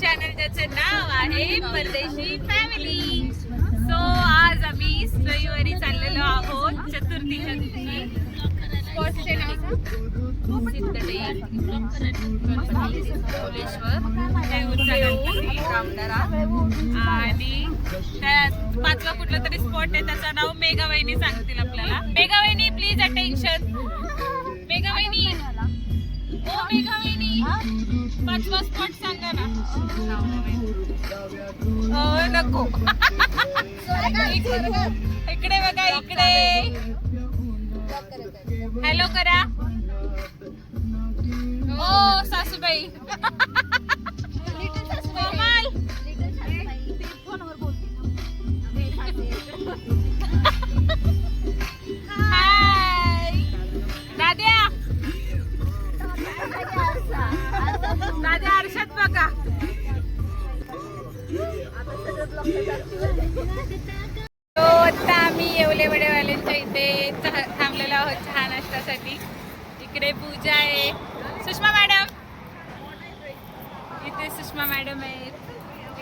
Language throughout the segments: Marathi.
चॅनल ज्याचं नाव आहे परदेशी फॅमिली. सो आज आम्ही रविवारी चाललेलो आहोत चतुर्थीच्या दिवशी. स्पॉटचे नाव सिद्धटेक, भोलेश्वर, देऊरचा गणपती, रामदरा आणि त्या पाचवा कुठला तरी स्पॉट आहे त्याचं नाव मेघावहिनी सांगतील आपल्याला. मेघावहिनी प्लीज अटेन्शन. मेघावहिनी, ओ मेघावहिनी, पाचवा स्पॉट सांगा ना. नको. इकडे बघा, इकडे हॅलो करा. ओ सासूबाई, कोमल, हाय दाद्या. दाद्या आरशात बघा. आता आम्ही येवले वडेवाल्यांच्या इथे थांबलेलो आहोत चहा नाश्त्यासाठी. इकडे पूजा आहे, सुषमा मॅडम, इथे सुषमा मॅडम आहेत,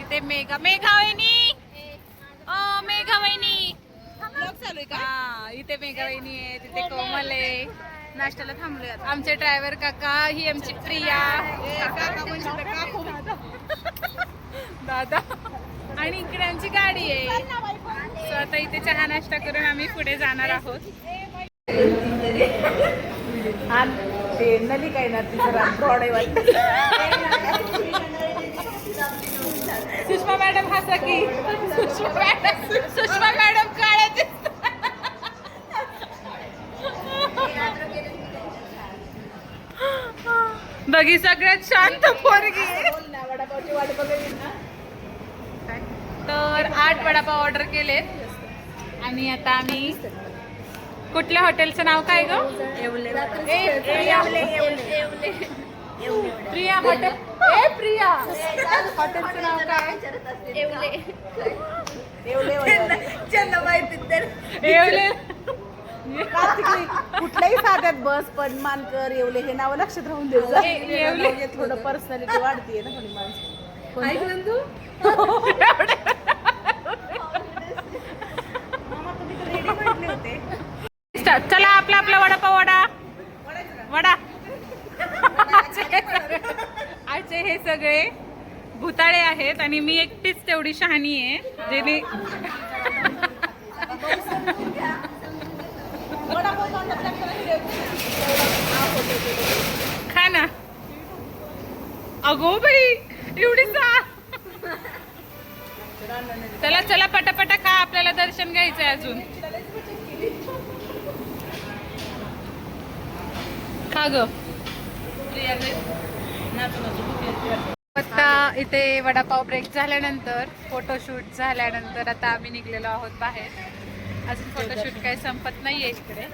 इथे मेघावहिनी, ओ मेघावहिनी चालू आहे का. इथे मेघावहिनी आहे, तिथे कोमल आहे. नाश्त्याला थांबलोय. आमचे ड्रायव्हर काका, ही आमची प्रिया दादा आणि इकडे आमची गाडी आहे. सो आता इथे चहा नाश्ता करून आम्ही पुढे जाणार आहोत. नली काय ना सुषमा मॅडम हसा की. सुषमा मॅडम काळ्या बघी सगळ्यात शांत पोरगी. तर 8 वडापाव ऑर्डर केलेत आणि आता आम्ही कुठल्या हॉटेलचं नाव काय ग? प्रिया हॉटेल. ए प्रिया, हॉटेलचं नाव काय? येवले. कुठल्याही साध्यात बस पण मानकर येवले हे नाव लक्षात राहून द्यायचं. थोडं पर्सनॅलिटी वाढतीये ना थोडी माणसं. ऐकलं तू? चला आपला आपला वडापाव वडा. आजचे हे सगळे भुताळे आहेत आणि मी एकटीच तेवढी शहाणी आहे जेणे खा ना. अगो बाई एवढी चला चला पटापटा खा, आपल्याला दर्शन घ्यायचंय अजून. खा ग. आता इथे वडापाव ब्रेक झाल्यानंतर, फोटोशूट झाल्यानंतर आता आम्ही निघलेलो आहोत बाहेर. अजून फोटोशूट काही संपत नाहीये इकडे.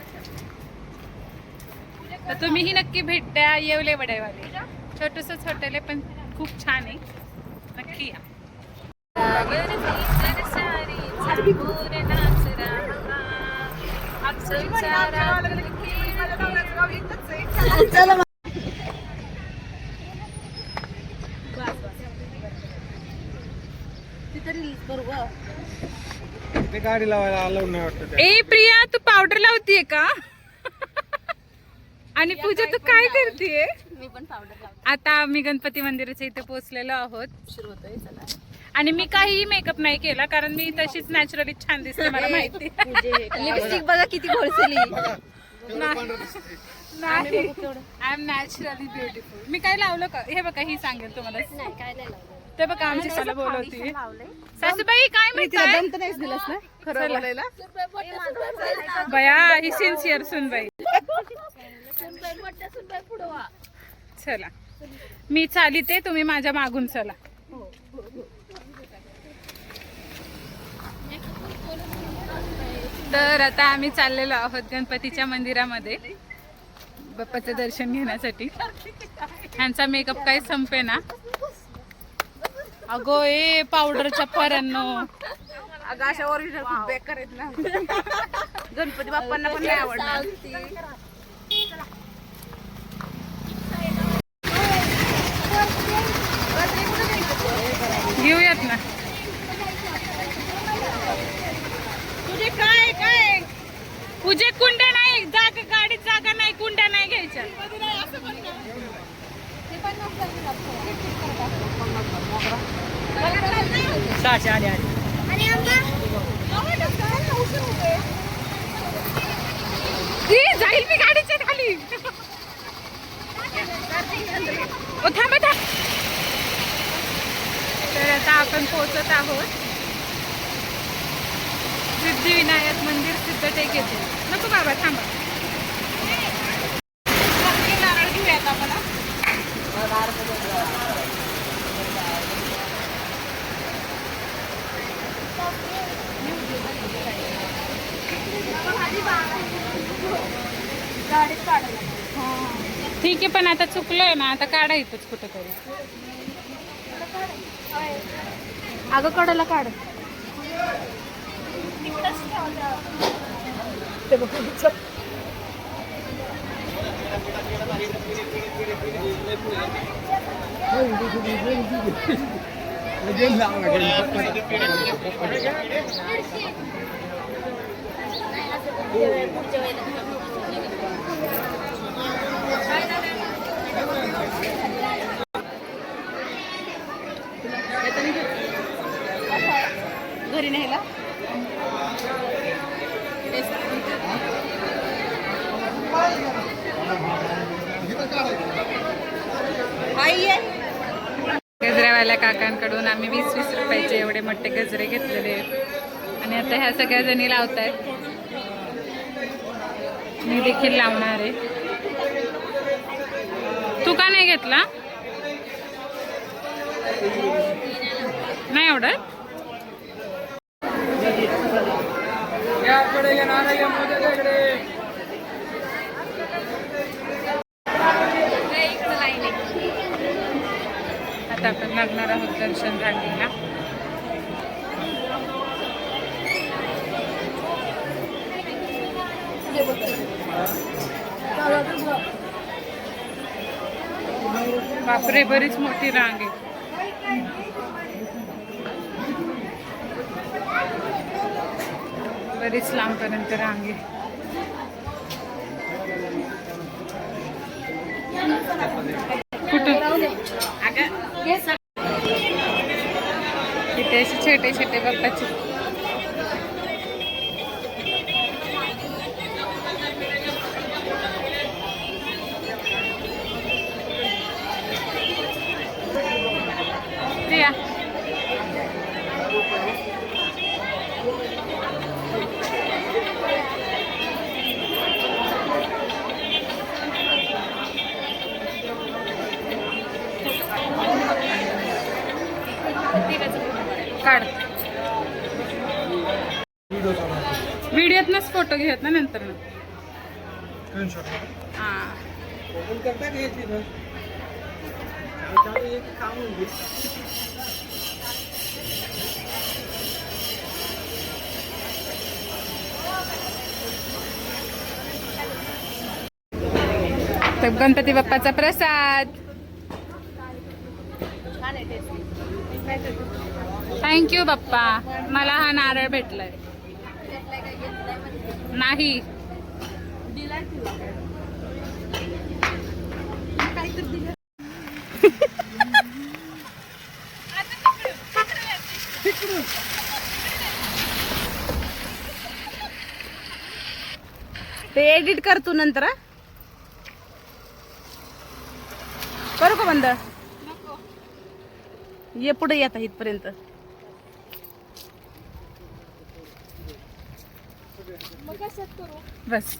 तर तुम्हीही नक्की भेट द्या येवले वडेवाले. छोटंसंच हॉटेल आहे पण खूप छान आहे, नक्की या. गाडी लावायला अलाउड नाही वाटत. ए प्रिया, तू पावडर लावतीये का? आणि पूजा तू काय करतेय? मी पण पावडर. आता आम्ही गणपती मंदिराच्या इथे पोहोचलेलो आहोत आणि मी काहीही मेकअप नाही केला कारण मी तशीच नॅचरली छान दिसते, मला माहिती. लिपस्टिक बघा किती घोळसली. नाही, आय एम नॅचरली ब्युटिफुल. मी काय लावलं का? हे बघा, ही सांगेल तुम्हाला. ते बघा आमची सला बोलवती. सासूबाई काय म्हणताय? बया ही सिन्सिअर सुनबाई. चला मी चालिते, तुम्ही माझ्या मागून चला. तर आता आम्ही चाललेलो आहोत गणपतीच्या मंदिरामध्ये बाप्पाचं दर्शन घेण्यासाठी. ह्यांचा मेकअप काही संपे ना. अगो ए पावडरच्या परांनो. अगं अशा ओरिजिनल खूप बेकार आहेत ना. गणपती बाप्पांना पण नाही आवडणार. 600 आले आले. जाईल मी गाडीच्या खाली. थांबा. तर आता आपण पोहोचत आहोत सिद्धिविनायक मंदिर सिद्धटेक येथे. नको बाबा थांबा. नारळ घेऊयात आपण. ठीक आहे पण आता चुकलोय ना, आता काढायचंच कुठेतरी. अगं कडेला काढ. घरी न्यायला आई आहे. गजऱ्यावाल्या काकांकडून आम्ही 20-20 रुपयाचे एवढे मोठे गजरे घेतलेले आहेत आणि आता ह्या सगळ्या जणी लावतायत. मी देखील लावणार आहे. तू का नाही घेतला? नाही आवडत. आता आपण लागणार आहोत दर्शन रांगेला. बापरे बरीच मोठी रांग आहे. बरीच लांबपर्यंत रांग आहे. कुठं इथे असे छोटे छोटे बाप्पाचे. ते या. काढ. व्हिडिओतनच फोटो घेत ना नंतर ना. हां तर गणपती बाप्पाचा प्रसाद. थँक्यू बाप्पा. मला हा नारळ भेटलाय. नाही ते एडिट कर तू नंतर. करू का बंद? ये पुढे येता इथपर्यंत. बस.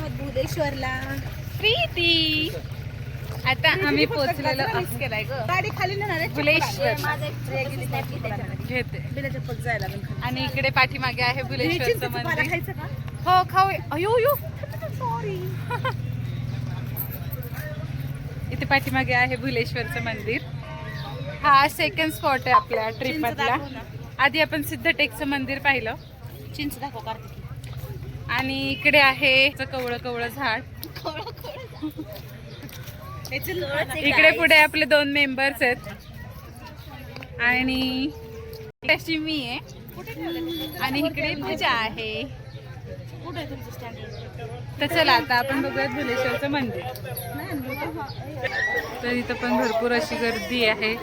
आहोत भुलेश्वरला. प्रीती आता आम्ही पोहोचलेलो मिस केलाय ग. गाडी खाली नेणार आहे भुलेश्वर. घेते बिना चप्पल जायला लागेल खाली. आणि इकडे पाठीमागे आहे भुलेश्वरचं चिंचेचं पाला मंदिर. खायचं का? हो खाऊ. अयो यो सॉरी. इथे पाठीमागे आहे भुलेश्वरचं मंदिर. हा सेकंड स्पॉट आहे आपल्या ट्रिप मधला. आधी आपण सिद्धटेकचं मंदिर पाहिलं. चिंच दाखव कार्तिकी. आणि इकडे आहे कवळं कवळं झाड. इकडे पुढे आपले 2 मेंबर्स आहेत आणि त्याची मी आहे आणि इकडे पूजा आहे. कुठे आहे तुमचं स्टँड? तर चला आता आपण बघूयात भुलेश्वरचं मंदिर. तर इथं पण भरपूर अशी गर्दी आहे.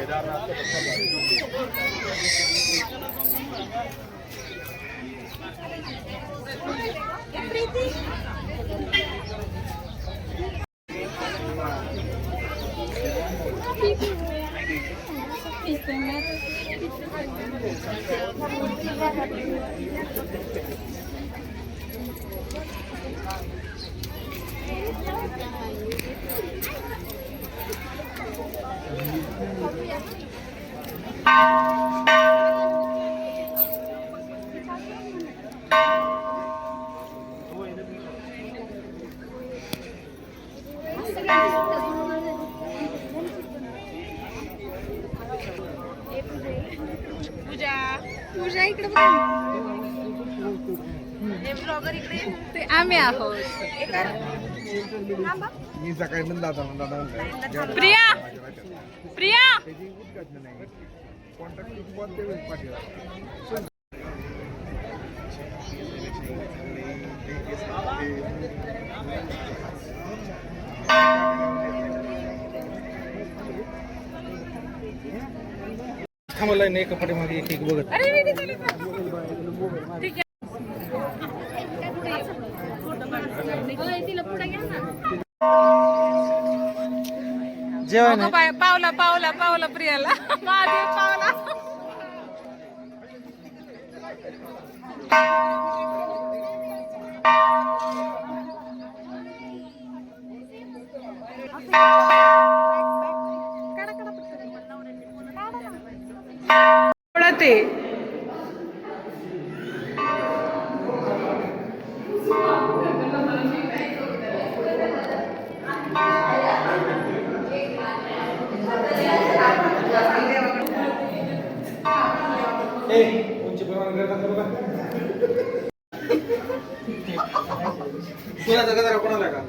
पूजा इकडे ब्लॉगर इकडे ते आम्ही आहोत. मी सकाळी पण दादा प्रिया प्रिया थांबलाय नाही एका पाठीमागे एक बघत. अरे ठीक आहे. जेवण अगं बाय, पावला पावला पावला प्रियाला. महादेव पावला. ते उंची प्रमाण करतात बघा. कोणाचा गजरा कोणाला का?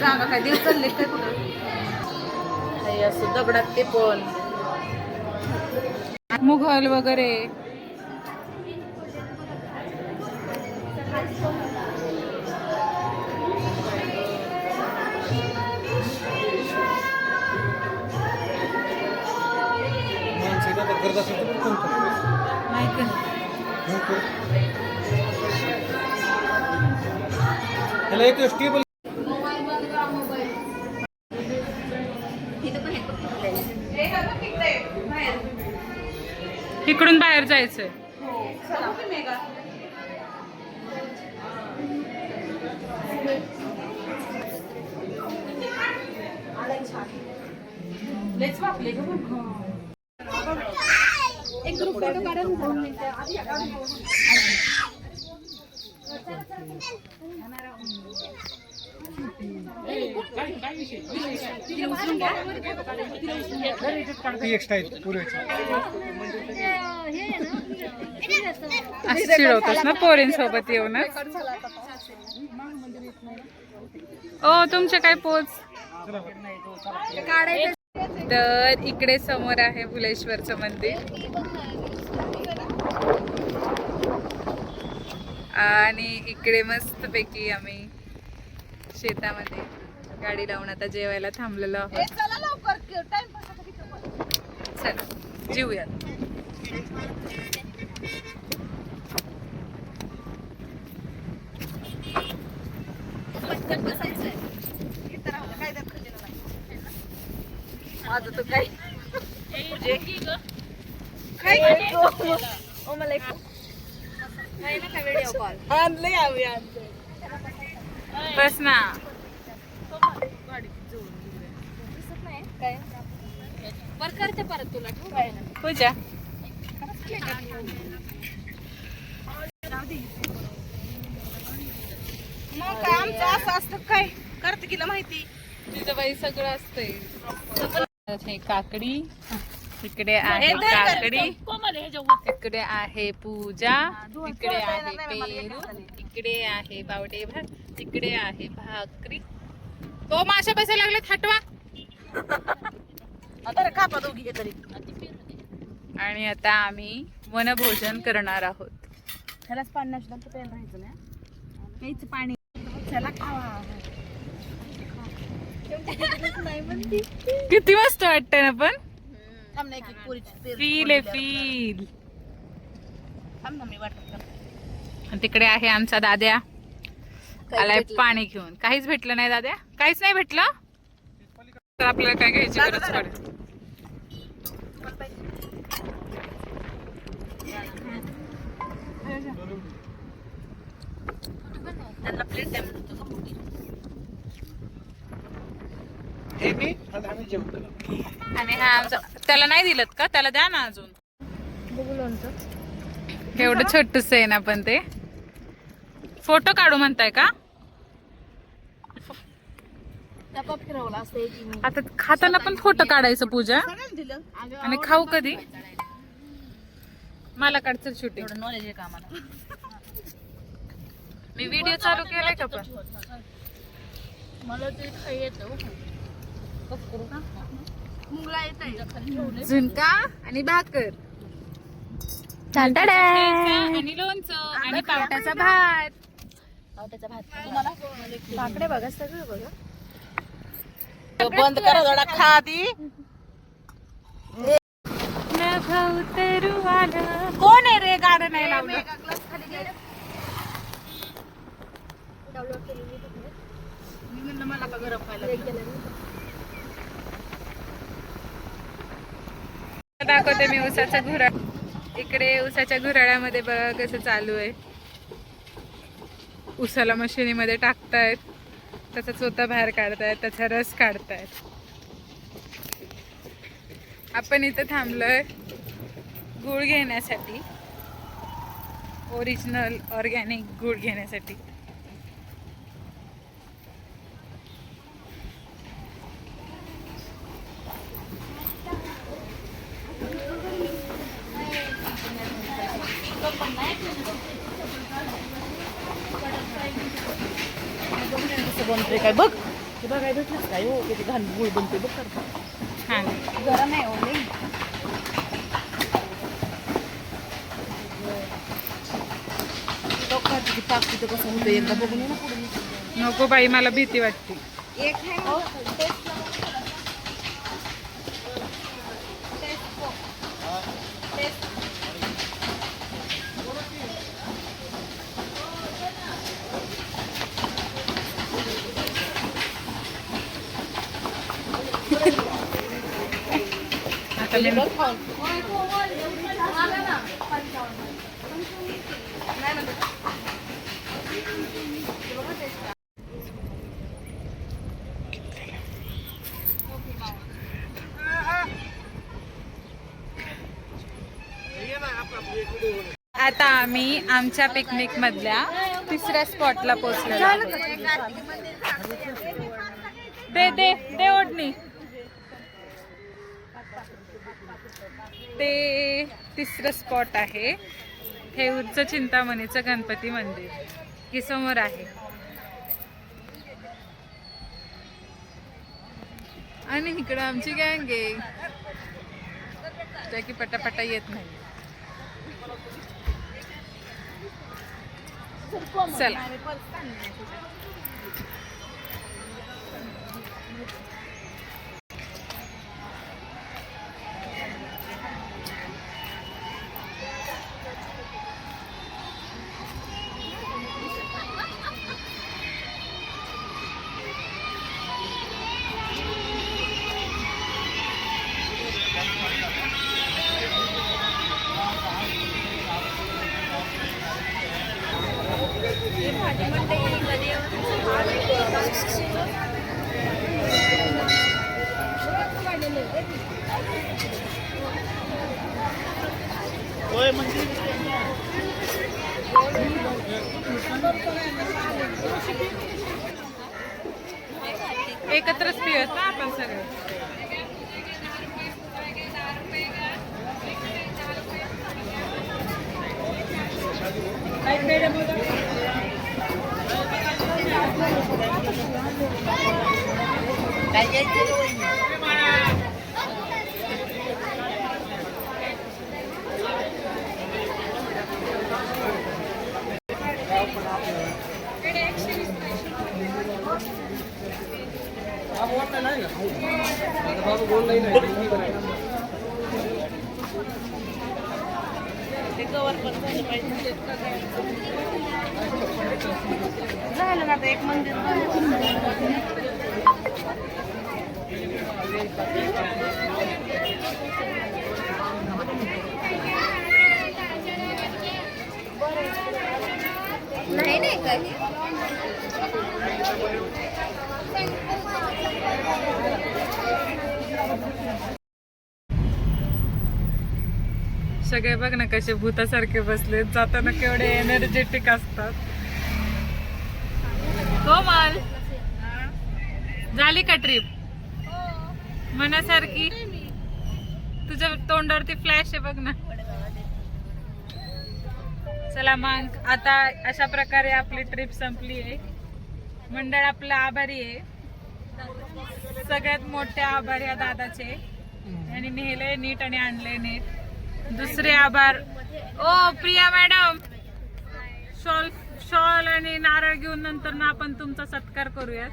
जागा काय देव चालले काय कुठं? असं दगडात ते पण मुघल वगैरे. करत असेल तर कोण करतं? माहिती त्याला एक स्टेबल इकडून बाहेर जायचंय. एक ग्रुप फोटो काढा ना 2 मिनिटं. ती एक स्टाईल पूर्वीची. असं चिडवतोस ना पोरींसोबत येऊनच. ओ तुमचे काय पोच. तर इकडे समोर आहे भुलेश्वरचं मंदिर आणि इकडे मस्तपैकी आम्ही शेतामध्ये गाडी लावून आता जेवायला थांबलेलो आहोत. चला जेऊयात. माझं तर काय आणलंय आम्ही आणलंय. बस ना. पूजा मग काय आमचं असं असतं काय करते किला माहिती. तिथं बाई सगळं असतंय. हे काकडी, इकडे आहे काकडी, इकडे आहे पूजा, इकडे आहे पेरू, इकडे आहे बावडे भात, इकडे आहे भाकरी. तो माशा बसायला लागले हटवा. आता कापा दोघी तरी. आणि आता आम्ही वनभोजन करणार आहोत. त्यालाच पाणी नसलं तर प्यायला राहायचं ना. प्यायचं पाणी त्याला खावा. किती मस्त वाटत ना. पण थांब ना एक पुरीची फील आहे फील. थांब ना मी वाटत. आणि तिकडे आहे आमचा दाद्या आलाय पाणी घेऊन. काहीच भेटलं नाही दाद्या. काहीच नाही भेटलं तर आपल्याला काय घ्यायची गरज पडेल. त्यांना प्लेट द्या म्हणून तुझं मोठी. हे मी आणि आम्ही जेवतो. आणि हा आमचा त्याला नाही दिलत का. त्याला द्या ना अजून. बघू लोणचं. एवढं छोटस आहे ना. पण ते फोटो काढू म्हणताय का. डबा फिरवला असं. आता खाताना पण फोटो काढायचं पूजा. दिलं आणि खाऊ कधी. मला काढचं शूटिंग. एवढं नॉलेज आहे का आम्हाला. मी व्हिडिओ चालू केलाय का पण. मला ते खाई येतं. मुंगला येत आहे. झुणका आणि भाकर आणि लोणचं आणि पावट्याचा भात. पावट्याचा भात. तुम्हाला काकडे बघा सगळं बघा. बंद करा थोडा खा आधी. कोण आहे रे. गाणं नाही लावलं. मला का गरम खायला दाखवते मी उसाचा घुराळ. इकडे उसाच्या घुराळ्यामध्ये बघा कसं चालू आहे. उसाला मशिनीमध्ये टाकतायत. त्याचा चोथा बाहेर काढतायत. त्याचा रस काढतायत. आपण इथं थांबलोय गूळ घेण्यासाठी. ओरिजिनल ऑर्गॅनिक गूळ घेण्यासाठी. बनतोय काय बघ. ते बघाय भेटलंच काय हो. किती घाण गुळ बनतोय बघ. छान. गरम आहे ओले. पाक तिथं कसं होतं एकदा बघून ये ना पुढे. नको बाई मला भीती वाटते. एक आहे आता मी आता आम्ही आमच्या पिकनिक मधल्या तिसऱ्या स्पॉटला पोहोचलेलो आहोत. दे दे दे ओढणी. ते तिसरं स्पॉट आहे हे उच्च चिंतामणीचं गणपती मंदिर की समोर आहे. आणि इकडं आमची गँग आहे त्या की पटापटा येत नाही. चला एकत्रच पिऊयात ना आपण सगळे. झालं ना आता एक मंदिर. नाही नाही काही सगळे बघ ना कसे भूतासारखे बसले जाताना केवढे एनर्जेटिक असतात. कोमल झाली का ट्रिप मनासारखी? तुझ्या तोंडावरती फ्लॅश आहे बघ ना. चला मग आता अशा प्रकारे आपली ट्रिप संपली आहे. मंडळ आपलं आभारी आहे. सगळ्यात मोठे आभार या दादाचे आणि नेहले नीट आणि आणले नीट. दुसरे आभार ओ प्रिया मॅडम शॉल आणि नारळ घेऊन नंतर ना आपण तुमचा सत्कार करूयात.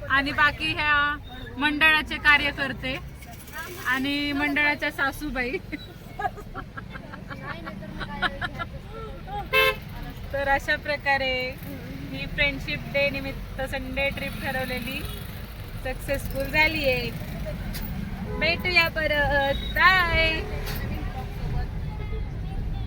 आणि बाकी ह्या मंडळाचे कार्यकर्ते आणि मंडळाच्या सासूबाई. तर अशा प्रकारे ही फ्रेंडशिप डे निमित्त संडे ट्रिप ठरवलेली सक्सेसफुल झाली आहे. भेटूया परत. बाय.